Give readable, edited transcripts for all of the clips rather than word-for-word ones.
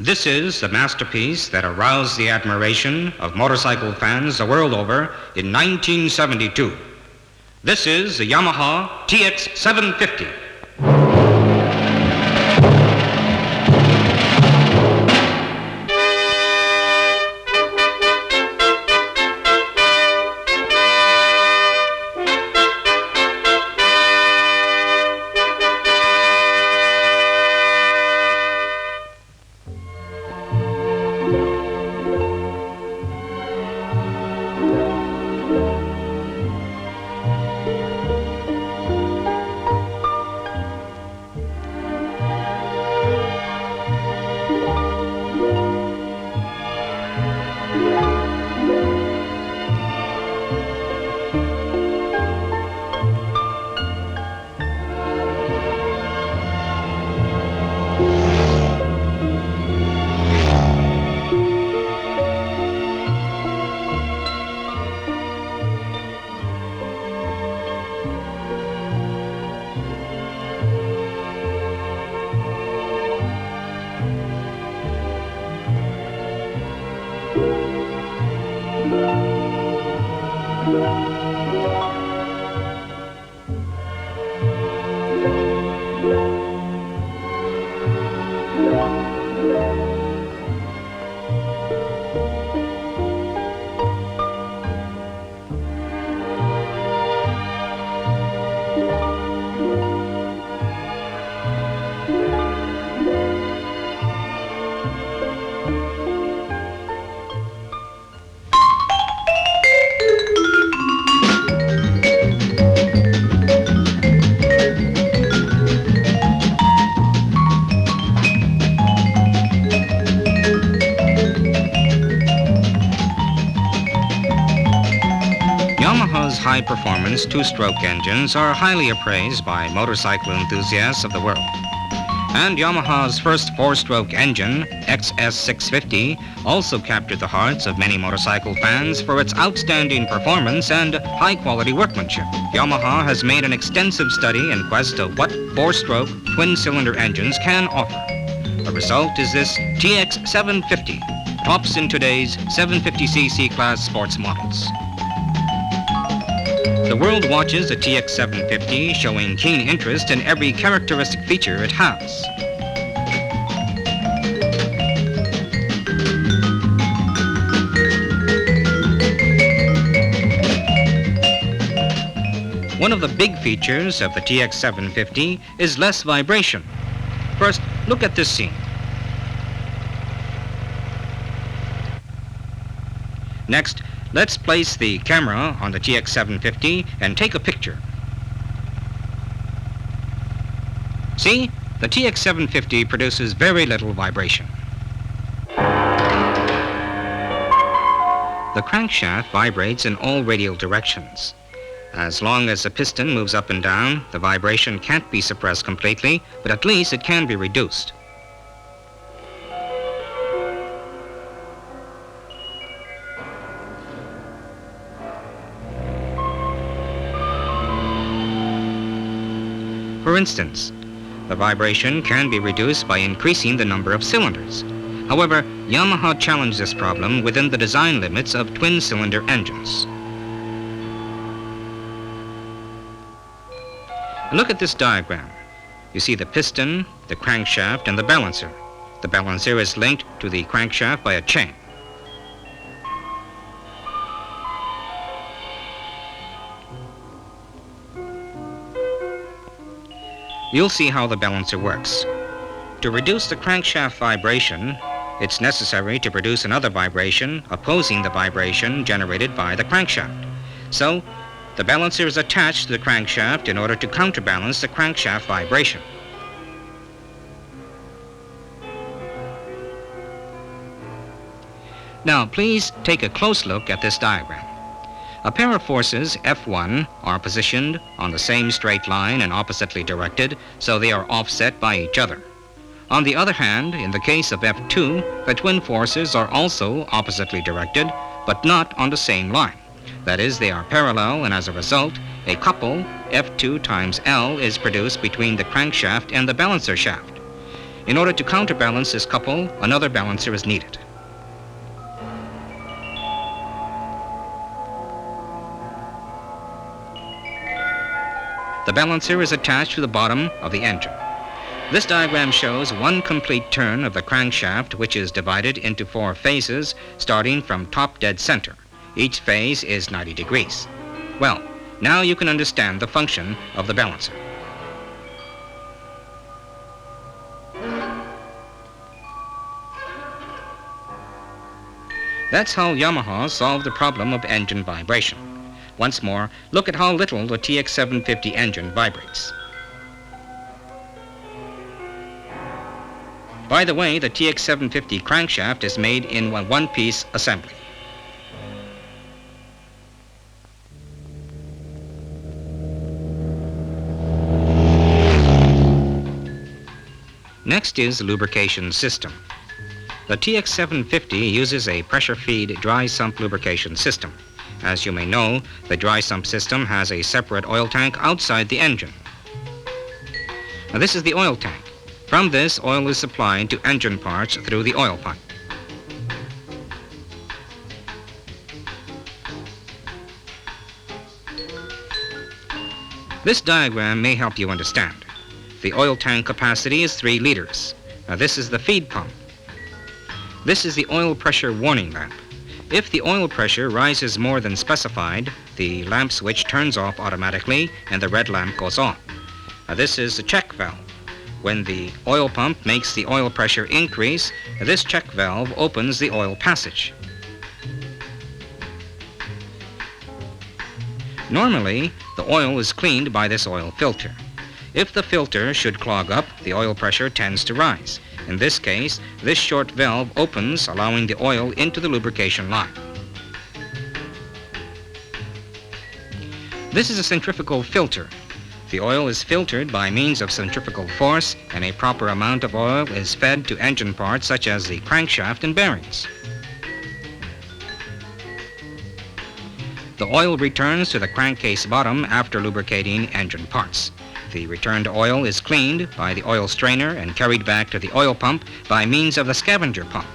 This is the masterpiece that aroused the admiration of motorcycle fans the world over in 1972. This is the Yamaha TX 750. Yamaha's high-performance two-stroke engines are highly appraised by motorcycle enthusiasts of the world. And Yamaha's first four-stroke engine, XS650, also captured the hearts of many motorcycle fans for its outstanding performance and high-quality workmanship. Yamaha has made an extensive study in quest of what four-stroke twin-cylinder engines can offer. The result is this TX 750, tops in today's 750cc class sports models. The world watches the TX 750, showing keen interest in every characteristic feature it has. One of the big features of the TX 750 is less vibration. First, look at this scene. Next, let's place the camera on the TX 750 and take a picture. See, the TX 750 produces very little vibration. The crankshaft vibrates in all radial directions. As long as the piston moves up and down, the vibration can't be suppressed completely, but at least it can be reduced. For instance, the vibration can be reduced by increasing the number of cylinders. However, Yamaha challenged this problem within the design limits of twin-cylinder engines. Look at this diagram. You see the piston, the crankshaft, and the balancer. The balancer is linked to the crankshaft by a chain. You'll see how the balancer works. To reduce the crankshaft vibration, it's necessary to produce another vibration opposing the vibration generated by the crankshaft. So, the balancer is attached to the crankshaft in order to counterbalance the crankshaft vibration. Now, please take a close look at this diagram. A pair of forces, F1, are positioned on the same straight line and oppositely directed, so they are offset by each other. On the other hand, in the case of F2, the twin forces are also oppositely directed, but not on the same line. That is, they are parallel, and as a result, a couple, F2 times L, is produced between the crankshaft and the balancer shaft. In order to counterbalance this couple, another balancer is needed. The balancer is attached to the bottom of the engine. This diagram shows one complete turn of the crankshaft, which is divided into 4 phases, starting from top dead center. Each phase is 90 degrees. Well, now you can understand the function of the balancer. That's how Yamaha solved the problem of engine vibration. Once more, look at how little the TX 750 engine vibrates. By the way, the TX 750 crankshaft is made in a one-piece assembly. Next is the lubrication system. The TX 750 uses a pressure-feed dry sump lubrication system. As you may know, the dry sump system has a separate oil tank outside the engine. Now, this is the oil tank. From this, oil is supplied to engine parts through the oil pipe. This diagram may help you understand. The oil tank capacity is 3 liters. Now, this is the feed pump. This is the oil pressure warning lamp. If the oil pressure rises more than specified, the lamp switch turns off automatically and the red lamp goes on. Now, this is the check valve. When the oil pump makes the oil pressure increase, this check valve opens the oil passage. Normally, the oil is cleaned by this oil filter. If the filter should clog up, the oil pressure tends to rise. In this case, this short valve opens, allowing the oil into the lubrication line. This is a centrifugal filter. The oil is filtered by means of centrifugal force, and a proper amount of oil is fed to engine parts such as the crankshaft and bearings. The oil returns to the crankcase bottom after lubricating engine parts. The returned oil is cleaned by the oil strainer and carried back to the oil pump by means of the scavenger pump.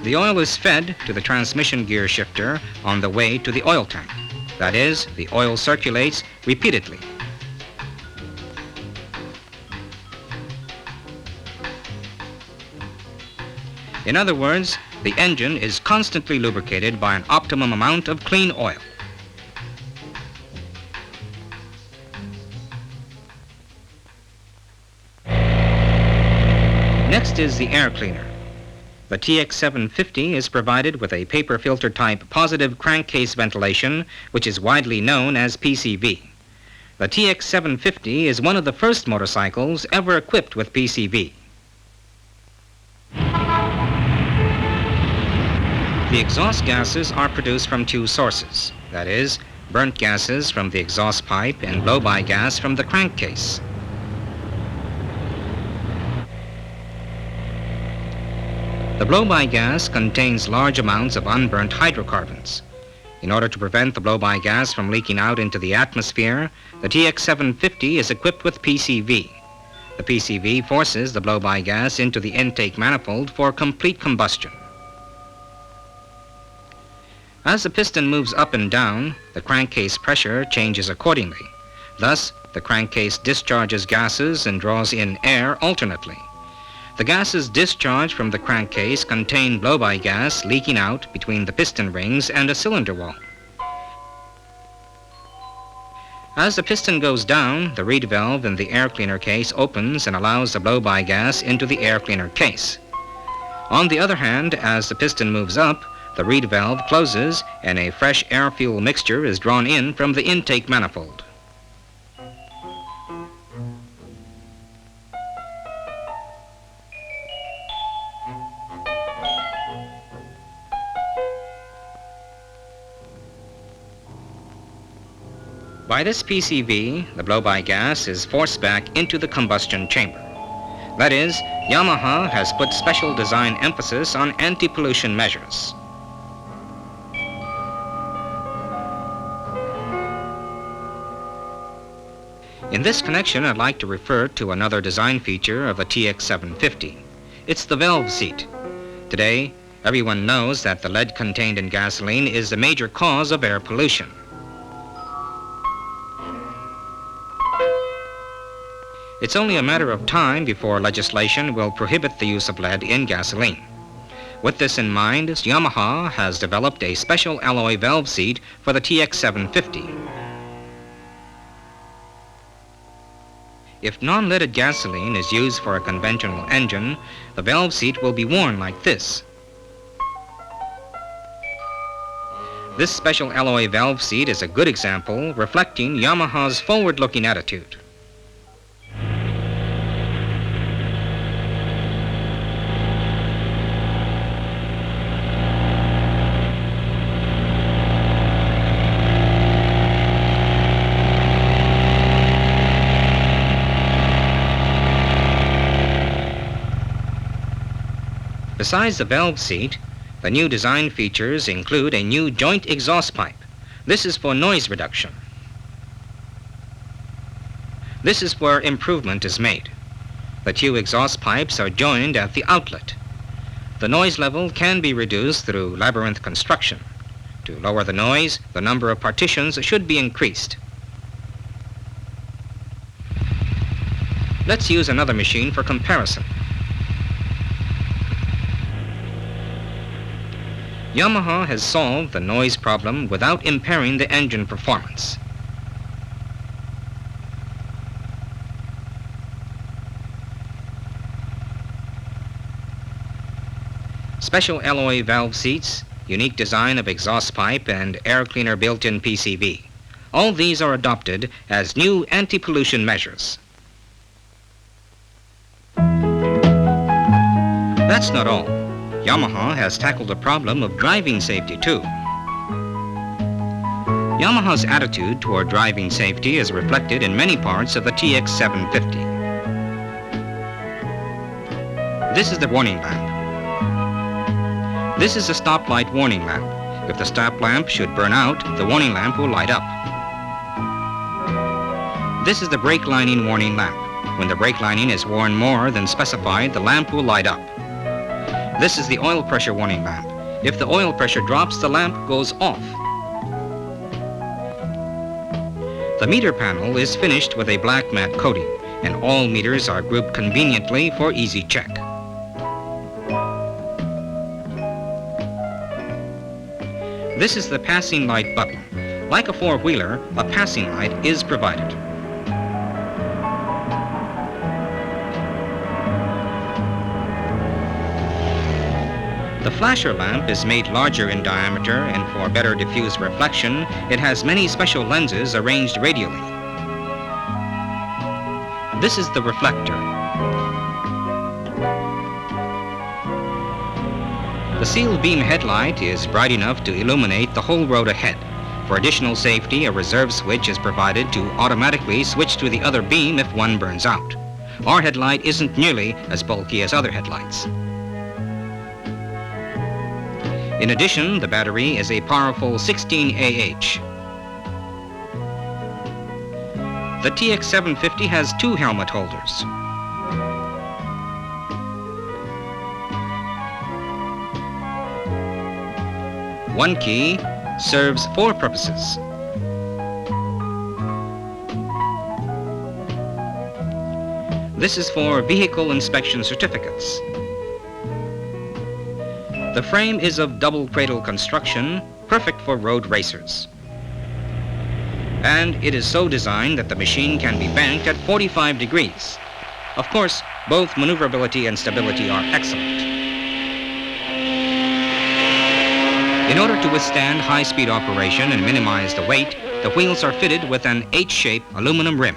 The oil is fed to the transmission gear shifter on the way to the oil tank. That is, the oil circulates repeatedly. In other words, the engine is constantly lubricated by an optimum amount of clean oil. Next is the air cleaner. The TX 750 is provided with a paper filter type positive crankcase ventilation, which is widely known as PCV. The TX 750 is one of the first motorcycles ever equipped with PCV. The exhaust gases are produced from 2 sources, that is, burnt gases from the exhaust pipe and blow-by gas from the crankcase. The blow-by gas contains large amounts of unburnt hydrocarbons. In order to prevent the blow-by gas from leaking out into the atmosphere, the TX 750 is equipped with PCV. The PCV forces the blow-by gas into the intake manifold for complete combustion. As the piston moves up and down, the crankcase pressure changes accordingly. Thus, the crankcase discharges gases and draws in air alternately. The gases discharged from the crankcase contain blow-by gas leaking out between the piston rings and a cylinder wall. As the piston goes down, the reed valve in the air cleaner case opens and allows the blow-by gas into the air cleaner case. On the other hand, as the piston moves up, the reed valve closes and a fresh air-fuel mixture is drawn in from the intake manifold. By this PCV, the blow-by gas is forced back into the combustion chamber. That is, Yamaha has put special design emphasis on anti-pollution measures. In this connection, I'd like to refer to another design feature of the TX 750. It's the valve seat. Today, everyone knows that the lead contained in gasoline is the major cause of air pollution. It's only a matter of time before legislation will prohibit the use of lead in gasoline. With this in mind, Yamaha has developed a special alloy valve seat for the TX 750. If non-leaded gasoline is used for a conventional engine, the valve seat will be worn like this. This special alloy valve seat is a good example reflecting Yamaha's forward-looking attitude. Besides the valve seat, the new design features include a new joint exhaust pipe. This is for noise reduction. This is where improvement is made. The two exhaust pipes are joined at the outlet. The noise level can be reduced through labyrinth construction. To lower the noise, the number of partitions should be increased. Let's use another machine for comparison. Yamaha has solved the noise problem without impairing the engine performance. Special alloy valve seats, unique design of exhaust pipe, and air cleaner built-in PCV. All these are adopted as new anti-pollution measures. That's not all. Yamaha has tackled the problem of driving safety too. Yamaha's attitude toward driving safety is reflected in many parts of the TX 750. This is the warning lamp. This is a stoplight warning lamp. If the stop lamp should burn out, the warning lamp will light up. This is the brake lining warning lamp. When the brake lining is worn more than specified, the lamp will light up. This is the oil pressure warning lamp. If the oil pressure drops, the lamp goes off. The meter panel is finished with a black matte coating, and all meters are grouped conveniently for easy check. This is the passing light button. Like a four-wheeler, a passing light is provided. The flasher lamp is made larger in diameter, and for better diffuse reflection, it has many special lenses arranged radially. This is the reflector. The sealed beam headlight is bright enough to illuminate the whole road ahead. For additional safety, a reserve switch is provided to automatically switch to the other beam if one burns out. Our headlight isn't nearly as bulky as other headlights. In addition, the battery is a powerful 16 Ah. The TX 750 has two helmet holders. One key serves four purposes. This is for vehicle inspection certificates. The frame is of double cradle construction, perfect for road racers. And it is so designed that the machine can be banked at 45 degrees. Of course, both maneuverability and stability are excellent. In order to withstand high-speed operation and minimize the weight, the wheels are fitted with an H-shaped aluminum rim.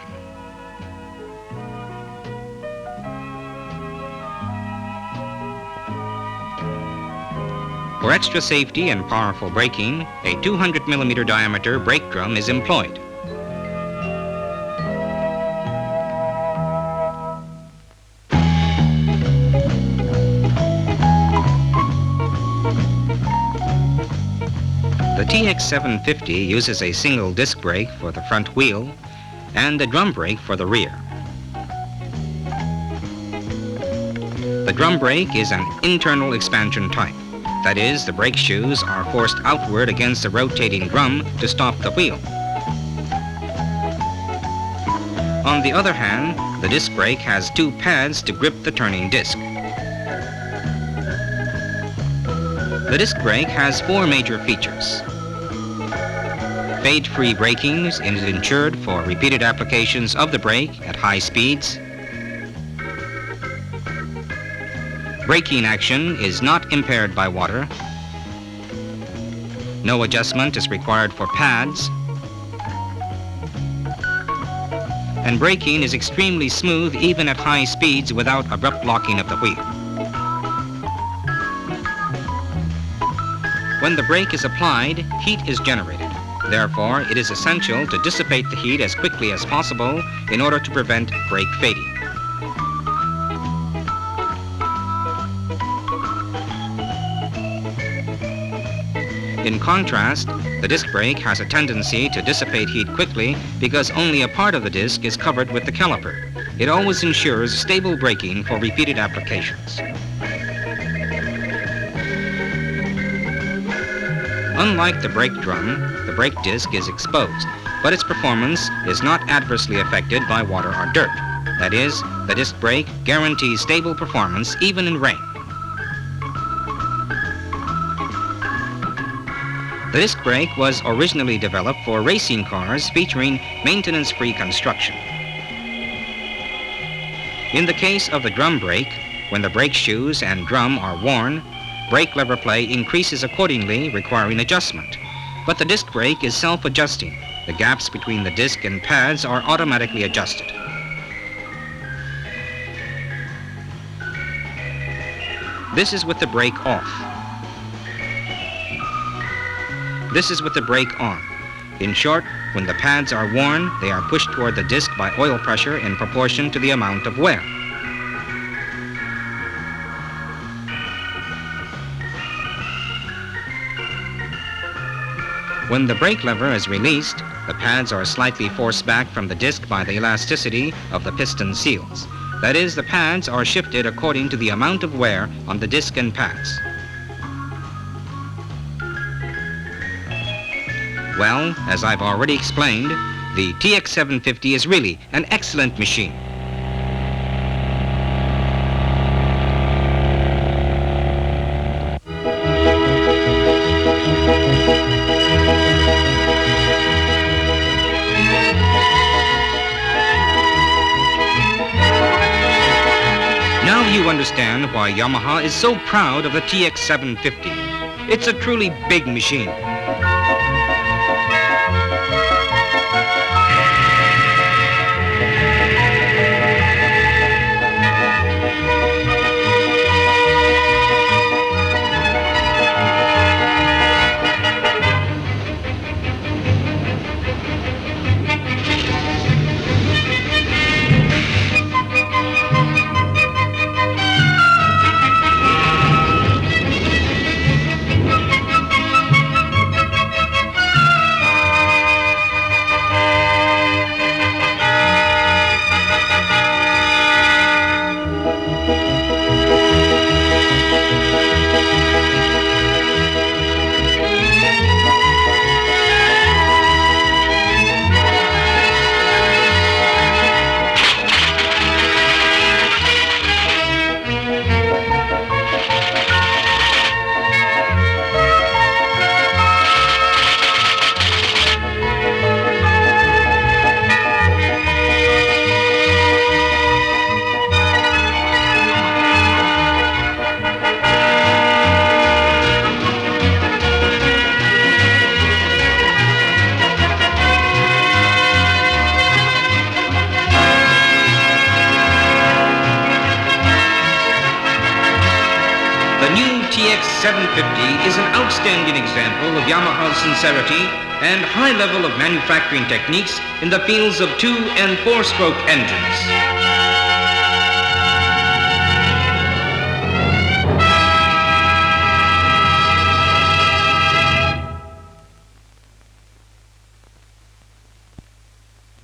For extra safety and powerful braking, a 200mm diameter brake drum is employed. The TX 750 uses a single disc brake for the front wheel and the drum brake for the rear. The drum brake is an internal expansion type. That is, the brake shoes are forced outward against the rotating drum to stop the wheel. On the other hand, the disc brake has two pads to grip the turning disc. The disc brake has four major features. Fade-free braking is ensured for repeated applications of the brake at high speeds. Braking action is not impaired by water. No adjustment is required for pads. And braking is extremely smooth even at high speeds without abrupt locking of the wheel. When the brake is applied, heat is generated. Therefore, it is essential to dissipate the heat as quickly as possible in order to prevent brake fading. In contrast, the disc brake has a tendency to dissipate heat quickly because only a part of the disc is covered with the caliper. It always ensures stable braking for repeated applications. Unlike the brake drum, the brake disc is exposed, but its performance is not adversely affected by water or dirt. That is, the disc brake guarantees stable performance even in rain. The disc brake was originally developed for racing cars featuring maintenance-free construction. In the case of the drum brake, when the brake shoes and drum are worn, brake lever play increases accordingly, requiring adjustment. But the disc brake is self-adjusting. The gaps between the disc and pads are automatically adjusted. This is with the brake off. This is with the brake on. In short, when the pads are worn, they are pushed toward the disc by oil pressure in proportion to the amount of wear. When the brake lever is released, the pads are slightly forced back from the disc by the elasticity of the piston seals. That is, the pads are shifted according to the amount of wear on the disc and pads. Well, as I've already explained, the TX 750 is really an excellent machine. Now you understand why Yamaha is so proud of the TX 750. It's a truly big machine. TX 750 is an outstanding example of Yamaha's sincerity and high level of manufacturing techniques in the fields of 2- and 4-stroke engines.